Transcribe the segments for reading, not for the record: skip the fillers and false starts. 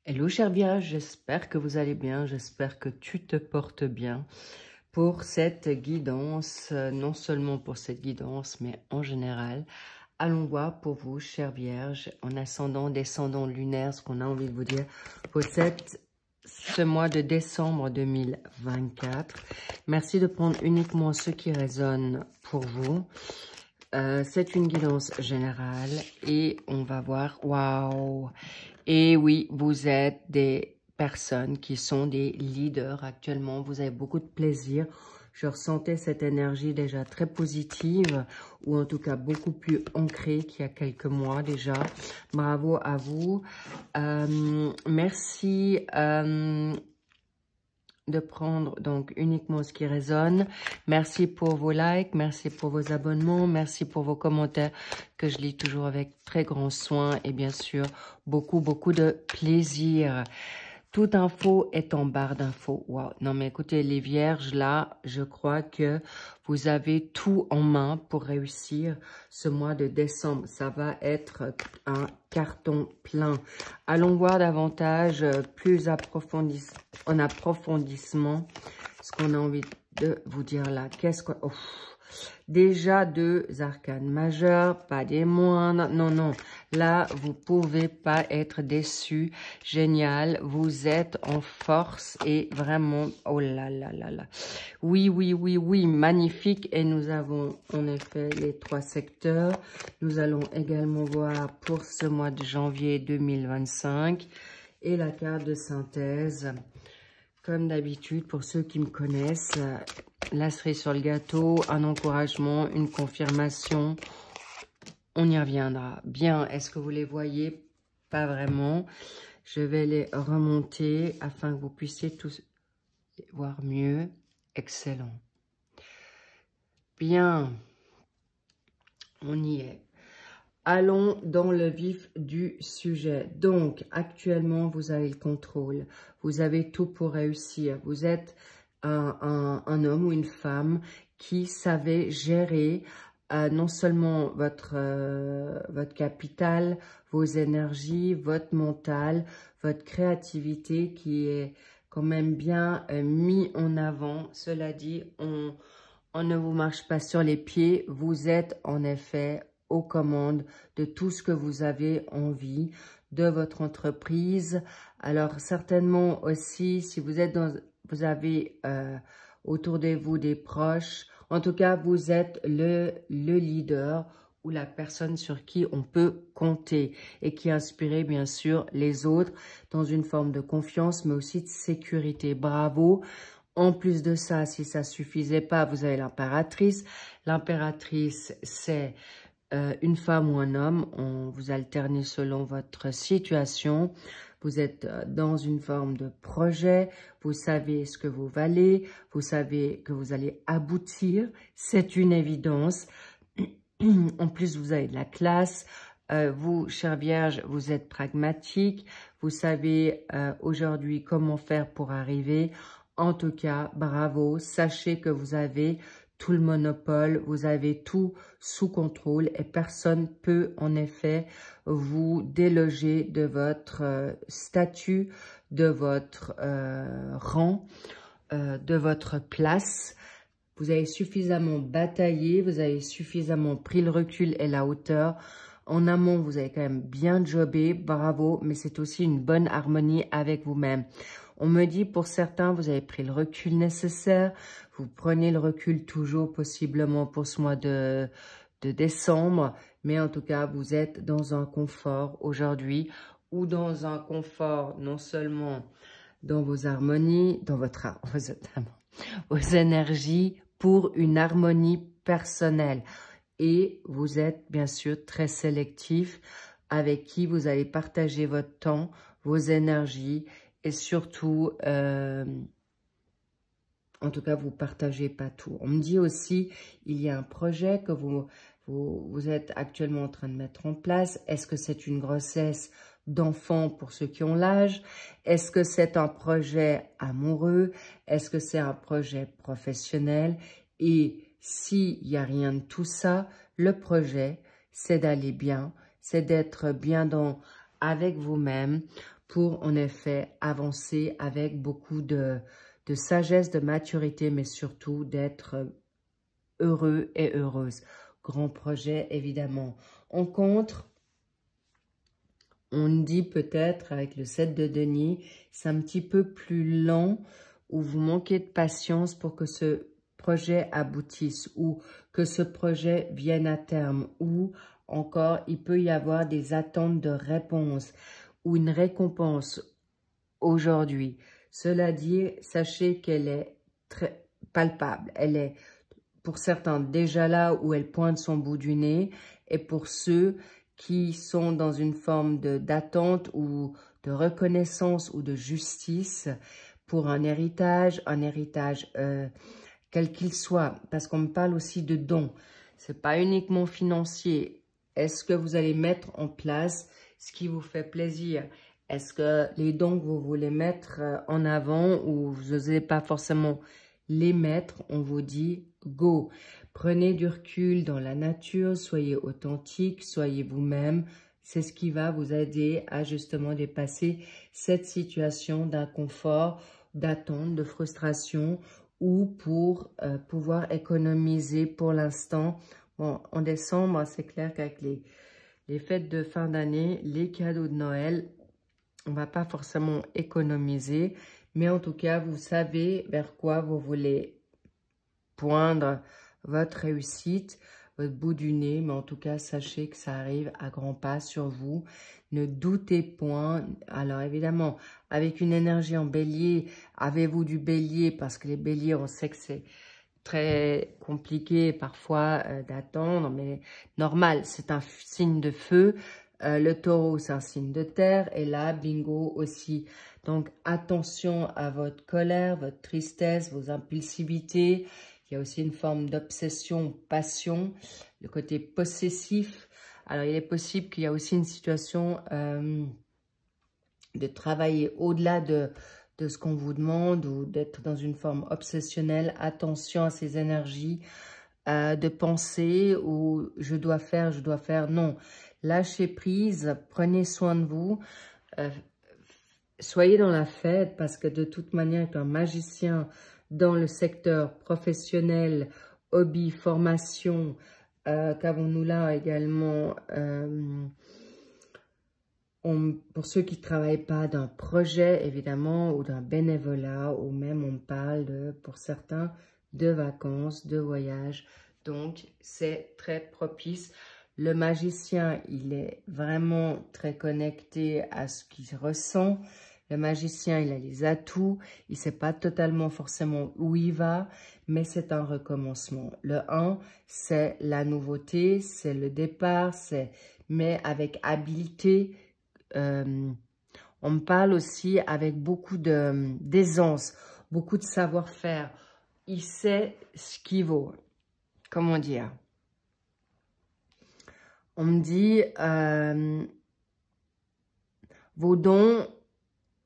Hello cher Vierge, j'espère que vous allez bien, j'espère que tu te portes bien pour cette guidance, non seulement pour cette guidance, mais en général. Allons voir pour vous, chère Vierge, en ascendant, descendant lunaire, ce qu'on a envie de vous dire pour ce mois de décembre 2024. Merci de prendre uniquement ce qui résonne pour vous. C'est une guidance générale et on va voir, waouh! Et oui, vous êtes des personnes qui sont des leaders actuellement. Vous avez beaucoup de plaisir. Je ressentais cette énergie déjà très positive ou en tout cas beaucoup plus ancrée qu'il y a quelques mois déjà. Bravo à vous. Merci de prendre donc uniquement ce qui résonne. Merci pour vos likes, merci pour vos abonnements, merci pour vos commentaires que je lis toujours avec très grand soin et bien sûr beaucoup de plaisir. Toute info est en barre d'infos. Wow. Non mais écoutez les vierges là, je crois que vous avez tout en main pour réussir ce mois de décembre. Ça va être un carton plein. Allons voir davantage, plus en approfondissement, ce qu'on a envie de vous dire là. Qu'est-ce que... Oh. Déjà 2 arcanes majeures, pas des moindres. Non, non. Là, vous pouvez pas être déçus. Génial. Vous êtes en force et vraiment... Oh là là là là. Oui, oui, oui, oui. Magnifique. Et nous avons en effet les 3 secteurs. Nous allons également voir pour ce mois de janvier 2025. Et la carte de synthèse. Comme d'habitude, pour ceux qui me connaissent, la cerise sur le gâteau, un encouragement, une confirmation. On y reviendra. Bien, est-ce que vous les voyez? Pas vraiment. Je vais les remonter afin que vous puissiez tous voir mieux. Excellent. Bien, on y est. Allons dans le vif du sujet. Donc, actuellement, vous avez le contrôle. Vous avez tout pour réussir. Vous êtes un homme ou une femme qui savait gérer non seulement votre capital, vos énergies, votre mental, votre créativité qui est quand même bien mis en avant. Cela dit, on ne vous marche pas sur les pieds. Vous êtes en effet aux commandes de tout ce que vous avez envie, de votre entreprise. Alors, certainement aussi, si vous êtes vous avez autour de vous des proches, en tout cas, vous êtes le leader ou la personne sur qui on peut compter et qui inspire bien sûr les autres dans une forme de confiance, mais aussi de sécurité. Bravo! En plus de ça, si ça suffisait pas, vous avez l'impératrice. L'impératrice, c'est une femme ou un homme, on vous alternez selon votre situation. Vous êtes dans une forme de projet, vous savez ce que vous valez, vous savez que vous allez aboutir, c'est une évidence. En plus, vous avez de la classe. Vous, chère Vierge, vous êtes pragmatique. Vous savez aujourd'hui comment faire pour arriver. En tout cas, bravo. Sachez que vous avez tout le monopole, vous avez tout sous contrôle et personne peut en effet vous déloger de votre statut, de votre rang, de votre place. Vous avez suffisamment bataillé, vous avez suffisamment pris le recul et la hauteur. En amont, vous avez quand même bien jobé, bravo, mais c'est aussi une bonne harmonie avec vous-même. On me dit, pour certains, vous avez pris le recul nécessaire. Vous prenez le recul toujours, possiblement, pour ce mois de décembre. Mais en tout cas, vous êtes dans un confort aujourd'hui ou dans un confort non seulement dans vos harmonies, dans vos énergies pour une harmonie personnelle. Et vous êtes bien sûr très sélectif avec qui vous allez partager votre temps, vos énergies et surtout, en tout cas, vous ne partagez pas tout. On me dit aussi, il y a un projet que vous êtes actuellement en train de mettre en place. Est-ce que c'est une grossesse d'enfant pour ceux qui ont l'âge? Est-ce que c'est un projet amoureux? Est-ce que c'est un projet professionnel? Et s'il n'y a rien de tout ça, le projet, c'est d'aller bien, c'est d'être bien avec vous-même pour en effet avancer avec beaucoup de sagesse, de maturité, mais surtout d'être heureux et heureuse. Grand projet, évidemment. En contre, on dit peut-être avec le 7 de denier, c'est un petit peu plus lent ou vous manquez de patience pour que ce projet aboutisse ou que ce projet vienne à terme ou encore il peut y avoir des attentes de réponse ou une récompense aujourd'hui. Cela dit, sachez qu'elle est très palpable. Elle est pour certains déjà là où elle pointe son bout du nez et pour ceux qui sont dans une forme d'attente ou de reconnaissance ou de justice pour un héritage quel qu'il soit, parce qu'on me parle aussi de dons. C'est pas uniquement financier. Est-ce que vous allez mettre en place ce qui vous fait plaisir? Est-ce que les dons que vous voulez mettre en avant ou vous n'osez pas forcément les mettre, on vous dit go. Prenez du recul dans la nature, soyez authentique, soyez vous-même. C'est ce qui va vous aider à justement dépasser cette situation d'inconfort, d'attente, de frustration ou pour pouvoir économiser pour l'instant. Bon, en décembre, c'est clair qu'avec les fêtes de fin d'année, les cadeaux de Noël, on ne va pas forcément économiser, mais en tout cas, vous savez vers quoi vous voulez poindre votre réussite, votre bout du nez, mais en tout cas, sachez que ça arrive à grands pas sur vous. Ne doutez point. Alors évidemment, avec une énergie en bélier, avez-vous du bélier, parce que les béliers, on sait que c'est très compliqué parfois d'attendre, mais normal, c'est un signe de feu. Le taureau, c'est un signe de terre, et là, bingo aussi. Donc, attention à votre colère, votre tristesse, vos impulsivités. Il y a aussi une forme d'obsession, passion, le côté possessif. Alors, il est possible qu'il y a aussi une situation de travailler au-delà de ce qu'on vous demande ou d'être dans une forme obsessionnelle. Attention à ces énergies de penser ou je dois faire. Non, lâchez prise, prenez soin de vous. Soyez dans la fête parce que de toute manière, être un magicien dans le secteur professionnel, hobby, formation, qu'avons-nous là également pour ceux qui ne travaillent pas d'un projet, évidemment, ou d'un bénévolat, ou même on parle, pour certains, de vacances, de voyages. Donc, c'est très propice. Le magicien, il est vraiment très connecté à ce qu'il ressent. Le magicien, il a les atouts. Il ne sait pas totalement forcément où il va, mais c'est un recommencement. Le 1, c'est la nouveauté, c'est le départ, mais avec habileté. On me parle aussi avec beaucoup d'aisance, beaucoup de savoir-faire. Il sait ce qu'il vaut. Comment dire? On me dit, vos dons,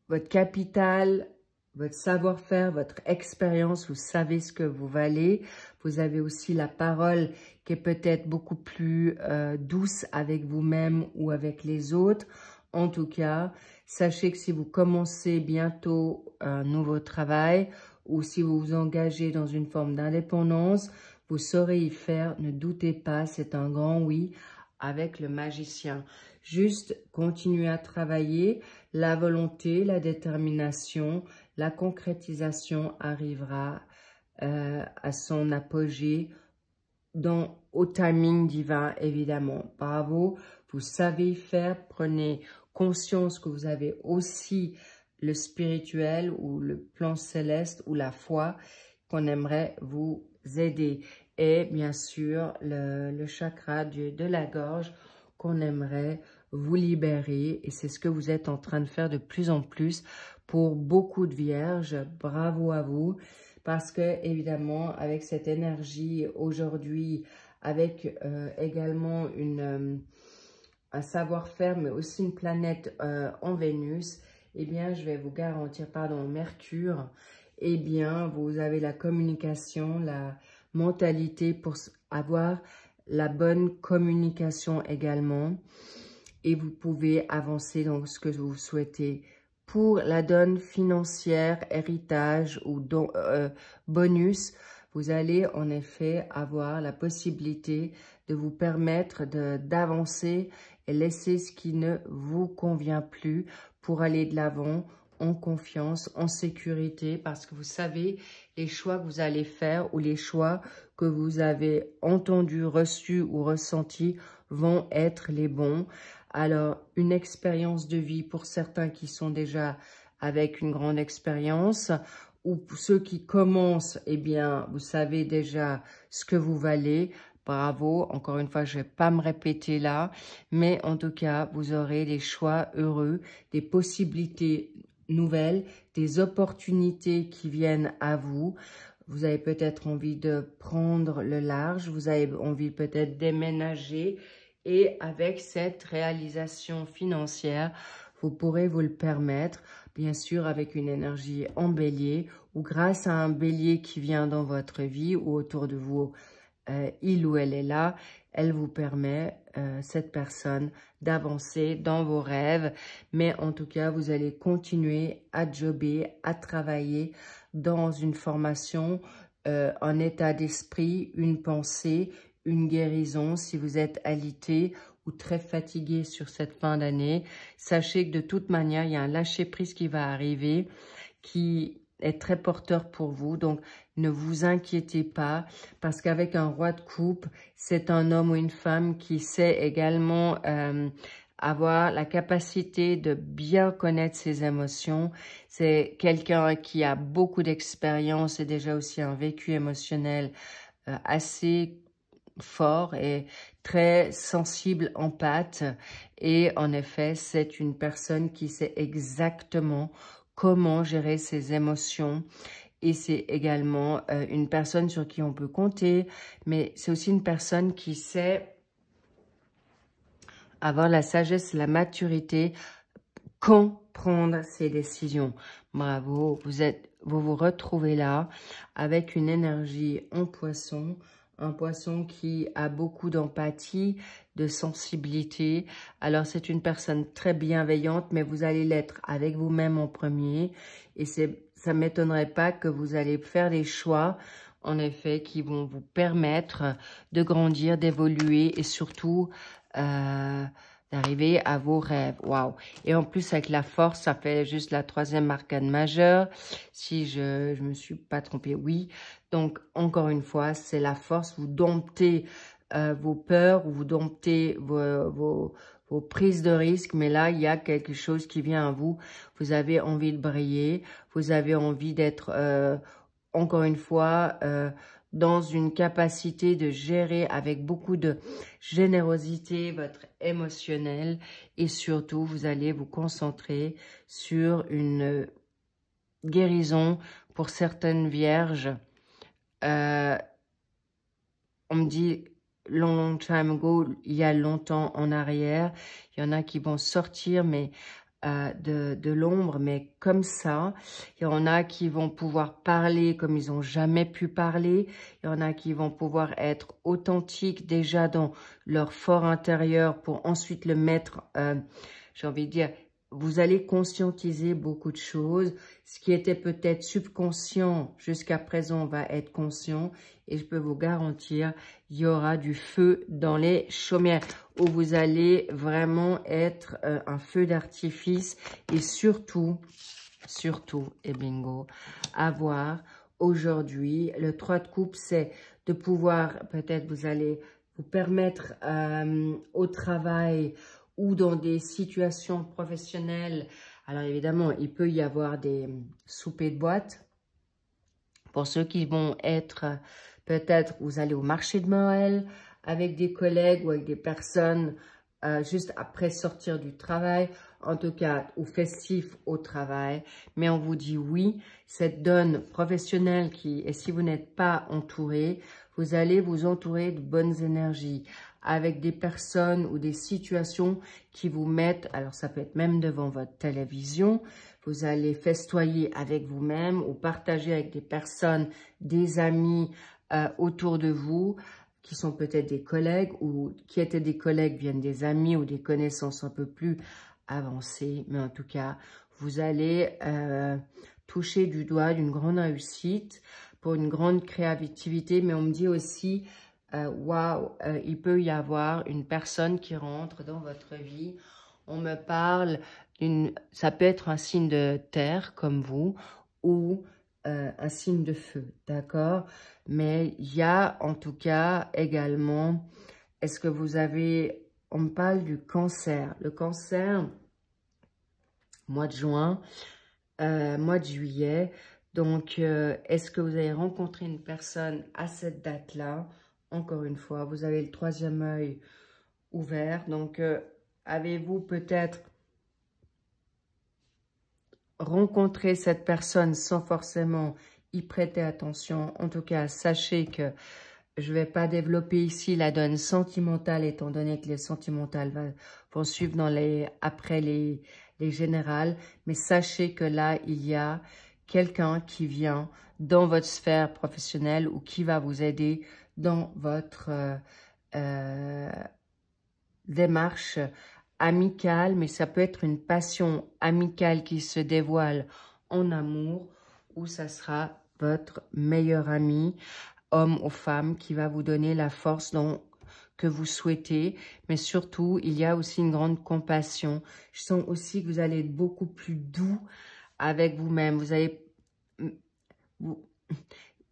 votre capital, votre savoir-faire, votre expérience, vous savez ce que vous valez. Vous avez aussi la parole qui est peut-être beaucoup plus douce avec vous-même ou avec les autres. En tout cas, sachez que si vous commencez bientôt un nouveau travail ou si vous vous engagez dans une forme d'indépendance, vous saurez y faire. Ne doutez pas, c'est un grand oui avec le magicien. Juste continuez à travailler. La volonté, la détermination, la concrétisation arrivera à son apogée au timing divin, évidemment. Bravo, vous savez faire, prenez conscience que vous avez aussi le spirituel ou le plan céleste ou la foi qu'on aimerait vous aider. Et bien sûr, le chakra de la gorge qu'on aimerait vous libérer. Et c'est ce que vous êtes en train de faire de plus en plus pour beaucoup de vierges. Bravo à vous. Parce que, évidemment, avec cette énergie aujourd'hui, avec également un savoir-faire, mais aussi une planète en Vénus, eh bien, je vais vous garantir, pardon, Mercure, eh bien, vous avez la communication, la mentalité pour avoir la bonne communication également. et vous pouvez avancer dans ce que vous souhaitez. Pour la donne financière, héritage ou bonus, vous allez en effet avoir la possibilité de vous permettre d'avancer et laisser ce qui ne vous convient plus pour aller de l'avant en confiance, en sécurité, parce que vous savez les choix que vous allez faire ou les choix que vous avez entendus, reçus ou ressentis vont être les bons. Alors, une expérience de vie pour certains qui sont déjà avec une grande expérience, ou pour ceux qui commencent, eh bien, vous savez déjà ce que vous valez. Bravo, encore une fois, je ne vais pas me répéter là, mais en tout cas, vous aurez des choix heureux, des possibilités nouvelles, des opportunités qui viennent à vous. Vous avez peut-être envie de prendre le large, vous avez envie peut-être déménager, et avec cette réalisation financière, vous pourrez vous le permettre, bien sûr avec une énergie en bélier ou grâce à un bélier qui vient dans votre vie ou autour de vous, il ou elle est là, elle vous permet, cette personne, d'avancer dans vos rêves. Mais en tout cas, vous allez continuer à jobber, à travailler dans une formation, un état d'esprit, une pensée, une guérison. Si vous êtes alité ou très fatigué sur cette fin d'année, sachez que de toute manière, il y a un lâcher-prise qui va arriver, qui est très porteur pour vous. Donc, ne vous inquiétez pas, parce qu'avec un roi de coupe, c'est un homme ou une femme qui sait également avoir la capacité de bien connaître ses émotions. C'est quelqu'un qui a beaucoup d'expérience et déjà aussi un vécu émotionnel assez fort et très sensible, empathe. Et en effet, c'est une personne qui sait exactement comment gérer ses émotions. Et c'est également une personne sur qui on peut compter, mais c'est aussi une personne qui sait avoir la sagesse, la maturité, quand prendre ses décisions. Bravo, vous vous retrouvez là avec une énergie en poisson, un poisson qui a beaucoup d'empathie, de sensibilité. Alors, c'est une personne très bienveillante, mais vous allez l'être avec vous-même en premier. Et ça ne m'étonnerait pas que vous allez faire des choix, en effet, qui vont vous permettre de grandir, d'évoluer et surtout d'arriver à vos rêves. Waouh! Et en plus, avec la force, ça fait juste la 3e arcane majeure. Si je me suis pas trompée, oui. Donc, encore une fois, c'est la force. Vous domptez vos peurs ou vous domptez vos prises de risque. Mais là, il y a quelque chose qui vient à vous. Vous avez envie de briller. Vous avez envie d'être, encore une fois, dans une capacité de gérer avec beaucoup de générosité votre émotionnel. Et surtout, vous allez vous concentrer sur une guérison pour certaines vierges. On me dit long time ago, il y a longtemps en arrière. Il y en a qui vont sortir, mais de l'ombre, mais comme ça. Il y en a qui vont pouvoir parler comme ils n'ont jamais pu parler. Il y en a qui vont pouvoir être authentiques déjà dans leur fort intérieur pour ensuite le mettre, j'ai envie de dire, vous allez conscientiser beaucoup de choses. Ce qui était peut-être subconscient jusqu'à présent va être conscient. Et je peux vous garantir, il y aura du feu dans les chaumières où vous allez vraiment être un feu d'artifice. Et surtout, et bingo, avoir aujourd'hui, le 3 de coupe, c'est de pouvoir, peut-être vous allez vous permettre au travail ou dans des situations professionnelles. Alors évidemment, il peut y avoir des soupers de boîte. Pour ceux qui vont être, peut-être vous allez au marché de Noël avec des collègues ou avec des personnes juste après sortir du travail, en tout cas ou festif au travail. Mais on vous dit oui, cette donne professionnelle qui, et si vous n'êtes pas entouré, vous allez vous entourer de bonnes énergies avec des personnes ou des situations qui vous mettent, alors ça peut être même devant votre télévision, vous allez festoyer avec vous-même ou partager avec des personnes, des amis autour de vous. qui sont peut-être des collègues ou qui étaient des collègues viennent des amis ou des connaissances un peu plus avancées. Mais en tout cas, vous allez toucher du doigt d'une grande réussite pour une grande créativité. Mais on me dit aussi, waouh, il peut y avoir une personne qui rentre dans votre vie. On me parle ça peut être un signe de terre comme vous ou un signe de feu, d'accord? Mais il y a en tout cas également, est-ce que vous avez, on me parle du cancer. Le cancer, mois de juin, mois de juillet. Donc, est-ce que vous avez rencontré une personne à cette date-là? Encore une fois, vous avez le troisième œil ouvert. Donc, avez-vous peut-être rencontré cette personne sans forcément y prêter attention? En tout cas, sachez que je ne vais pas développer ici la donne sentimentale, étant donné que les sentimentales vont suivre après les générales. Mais sachez que là, il y a quelqu'un qui vient dans votre sphère professionnelle ou qui va vous aider dans votre démarche amicale. Mais ça peut être une passion amicale qui se dévoile en amour ou ça sera votre meilleur ami, homme ou femme, qui va vous donner la force que vous souhaitez. Mais surtout, il y a aussi une grande compassion. Je sens aussi que vous allez être beaucoup plus doux avec vous-même. Vous avez,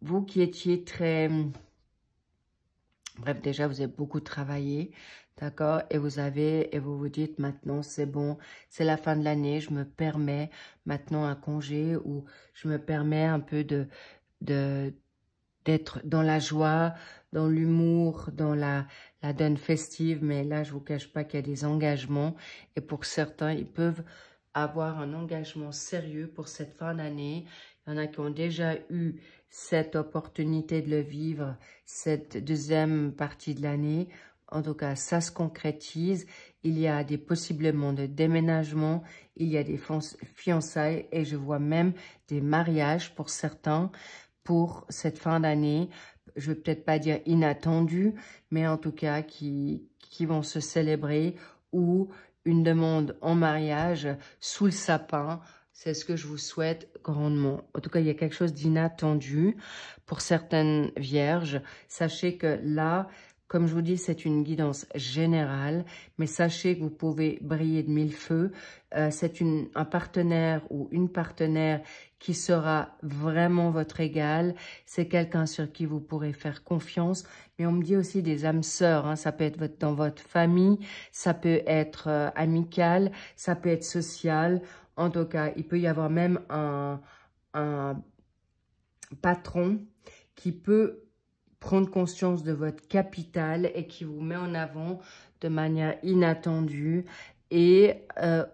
vous qui étiez très... Bref, déjà, vous avez beaucoup travaillé, d'accord? Et vous vous dites maintenant, c'est bon, c'est la fin de l'année, je me permets maintenant un congé ou je me permets un peu d'être dans la joie, dans l'humour, dans la donne festive. Mais là, je ne vous cache pas qu'il y a des engagements. Et pour certains, ils peuvent avoir un engagement sérieux pour cette fin d'année. Il y en a qui ont déjà eu cette opportunité de le vivre, cette deuxième partie de l'année. En tout cas, ça se concrétise. Il y a possiblement de déménagements, il y a des fiançailles et je vois même des mariages pour certains pour cette fin d'année. Je ne vais peut-être pas dire inattendus, mais en tout cas qui vont se célébrer ou une demande en mariage sous le sapin. C'est ce que je vous souhaite grandement. En tout cas, il y a quelque chose d'inattendu pour certaines vierges. Sachez que là, comme je vous dis, c'est une guidance générale, mais sachez que vous pouvez briller de mille feux. C'est un partenaire ou une partenaire qui sera vraiment votre égal. C'est quelqu'un sur qui vous pourrez faire confiance. Mais on me dit aussi des âmes sœurs. Hein. Ça peut être dans votre famille, ça peut être amical, ça peut être social. En tout cas, il peut y avoir même un patron qui peut prendre conscience de votre capital et qui vous met en avant de manière inattendue et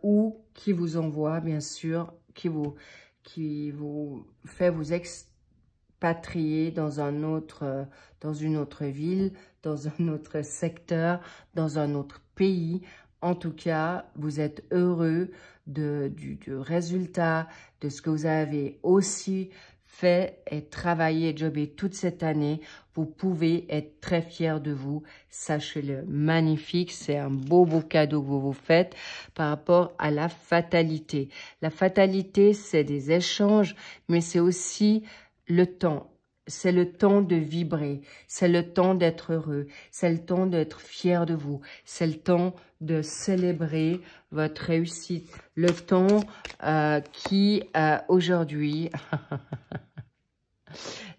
ou qui vous envoie, bien sûr, qui vous fait vous expatrier dans une autre ville, dans un autre secteur, dans un autre pays. En tout cas, vous êtes heureux du résultat, de ce que vous avez aussi fait et travaillé et jobé toute cette année. Vous pouvez être très fiers de vous. Sachez-le, magnifique. C'est un beau cadeau que vous vous faites par rapport à la fatalité. La fatalité, c'est des échanges, mais c'est aussi le temps. C'est le temps de vibrer, c'est le temps d'être heureux, c'est le temps d'être fier de vous, c'est le temps de célébrer votre réussite, le temps qui aujourd'hui,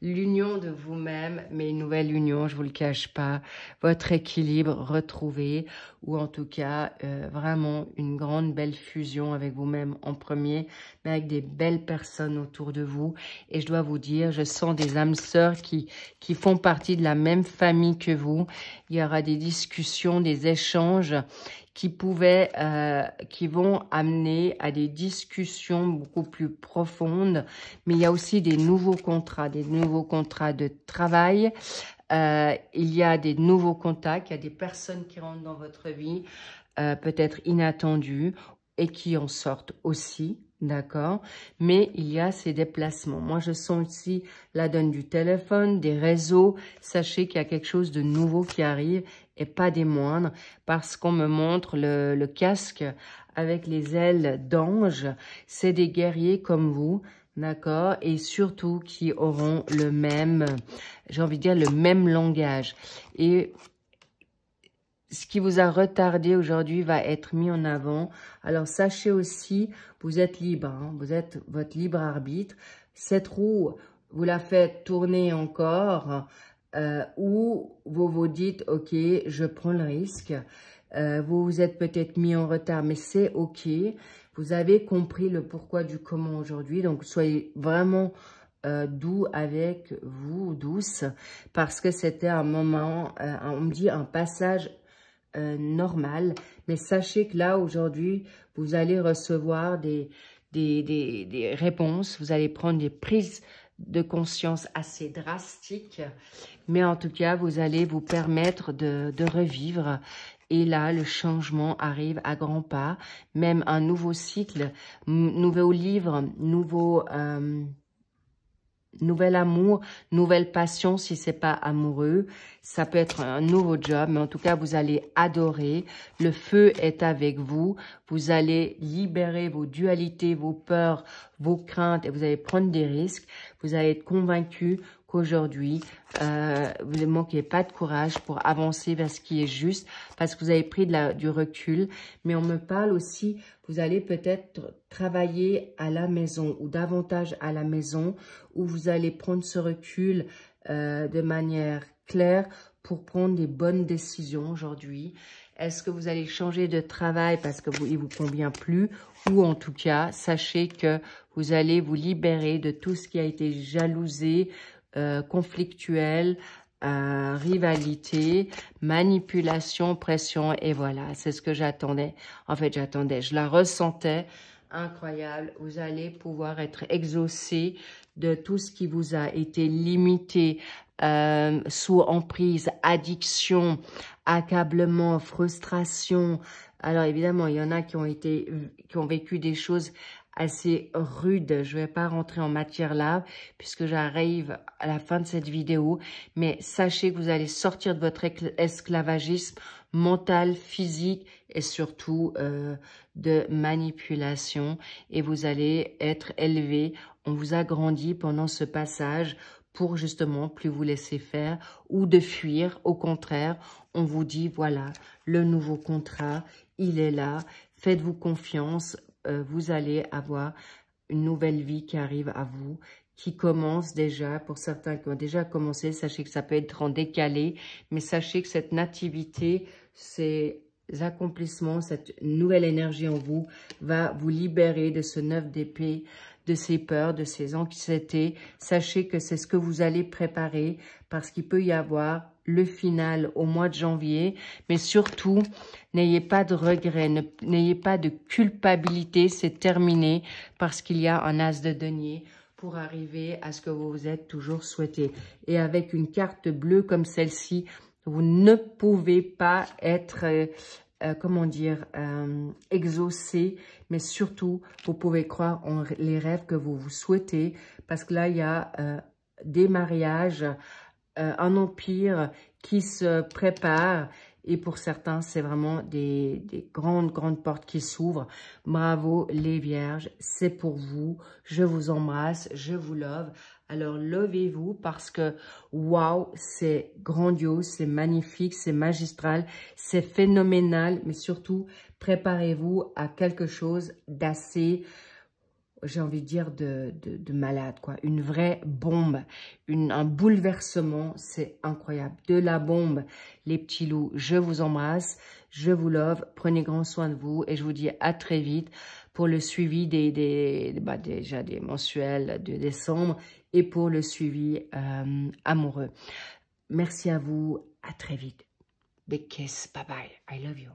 l'union de vous-même, mais une nouvelle union, je vous le cache pas, votre équilibre retrouvé, ou en tout cas, vraiment une grande belle fusion avec vous-même en premier, mais avec des belles personnes autour de vous. Et je dois vous dire, je sens des âmes sœurs qui font partie de la même famille que vous. Il y aura des discussions, des échanges qui vont amener à des discussions beaucoup plus profondes. Mais il y a aussi des nouveaux contrats de travail. Il y a des nouveaux contacts, il y a des personnes qui rentrent dans votre vie, peut-être inattendues, et qui en sortent aussi. d'accord? Mais il y a ces déplacements. Moi, je sens ici la donne du téléphone, des réseaux. Sachez qu'il y a quelque chose de nouveau qui arrive et pas des moindres, parce qu'on me montre le casque avec les ailes d'ange. C'est des guerriers comme vous, d'accord? Et surtout qui auront le même, j'ai envie de dire, le même langage. Et ce qui vous a retardé aujourd'hui va être mis en avant. Alors, sachez aussi, vous êtes libre, hein, vous êtes votre libre arbitre. Cette roue, vous la faites tourner encore ou vous vous dites, ok, je prends le risque. Vous vous êtes peut-être mis en retard, mais c'est ok. Vous avez compris le pourquoi du comment aujourd'hui. Donc, soyez vraiment doux avec vous, douce, parce que c'était un moment, on me dit un passage normal. Mais sachez que là, aujourd'hui, vous allez recevoir des réponses. Vous allez prendre des prises de conscience assez drastiques. Mais en tout cas, vous allez vous permettre de revivre. Et là, le changement arrive à grands pas. Même un nouveau cycle, nouveau livre, nouvel amour, nouvelle passion si c'est pas amoureux. Ça peut être un nouveau job, mais en tout cas, vous allez adorer. Le feu est avec vous. Vous allez libérer vos dualités, vos peurs, vos craintes et vous allez prendre des risques. Vous allez être convaincu qu'aujourd'hui, vous ne manquez pas de courage pour avancer vers ce qui est juste parce que vous avez pris du recul. Mais on me parle aussi, vous allez peut-être travailler à la maison ou davantage à la maison où vous allez prendre ce recul de manière claire pour prendre des bonnes décisions aujourd'hui. Est-ce que vous allez changer de travail parce que il vous convient plus ou en tout cas, sachez que vous allez vous libérer de tout ce qui a été jalousé, conflictuel, rivalité, manipulation, pression et voilà, c'est ce que j'attendais. En fait, je la ressentais. Incroyable, vous allez pouvoir être exaucé de tout ce qui vous a été limité, sous emprise, addiction, accablement, frustration. Alors évidemment, il y en a qui ont vécu des choses assez rudes. Je ne vais pas rentrer en matière là, puisque j'arrive à la fin de cette vidéo. Mais sachez que vous allez sortir de votre esclavagisme mental, physique et surtout de manipulation. Et vous allez être élevé. On vous a grandi pendant ce passage pour justement plus vous laisser faire ou de fuir. Au contraire, on vous dit, voilà, le nouveau contrat, il est là. Faites-vous confiance. Vous allez avoir une nouvelle vie qui arrive à vous, qui commence déjà, pour certains qui ont déjà commencé, sachez que ça peut être en décalé, mais sachez que cette nativité, ces accomplissements, cette nouvelle énergie en vous, va vous libérer de ce 9 d'épée, de ces peurs, de ces anxiétés. Sachez que c'est ce que vous allez préparer, parce qu'il peut y avoir le final au mois de janvier, mais surtout, n'ayez pas de regrets, n'ayez pas de culpabilité, c'est terminé parce qu'il y a un as de denier pour arriver à ce que vous vous êtes toujours souhaité. Et avec une carte bleue comme celle-ci, vous ne pouvez pas être, exaucé, mais surtout, vous pouvez croire en les rêves que vous vous souhaitez, parce que là, il y a des mariages, un empire qui se prépare et pour certains, c'est vraiment des grandes portes qui s'ouvrent. Bravo les vierges, c'est pour vous. Je vous embrasse, je vous love. Alors, levez-vous parce que, waouh, c'est grandiose, c'est magnifique, c'est magistral, c'est phénoménal. Mais surtout, préparez-vous à quelque chose d'assez, j'ai envie de dire, de malade, quoi. Une vraie bombe, un bouleversement, c'est incroyable. De la bombe, les petits loups, je vous embrasse, je vous love, prenez grand soin de vous et je vous dis à très vite pour le suivi déjà des mensuels de décembre et pour le suivi amoureux. Merci à vous, à très vite. Big kiss, bye bye, I love you.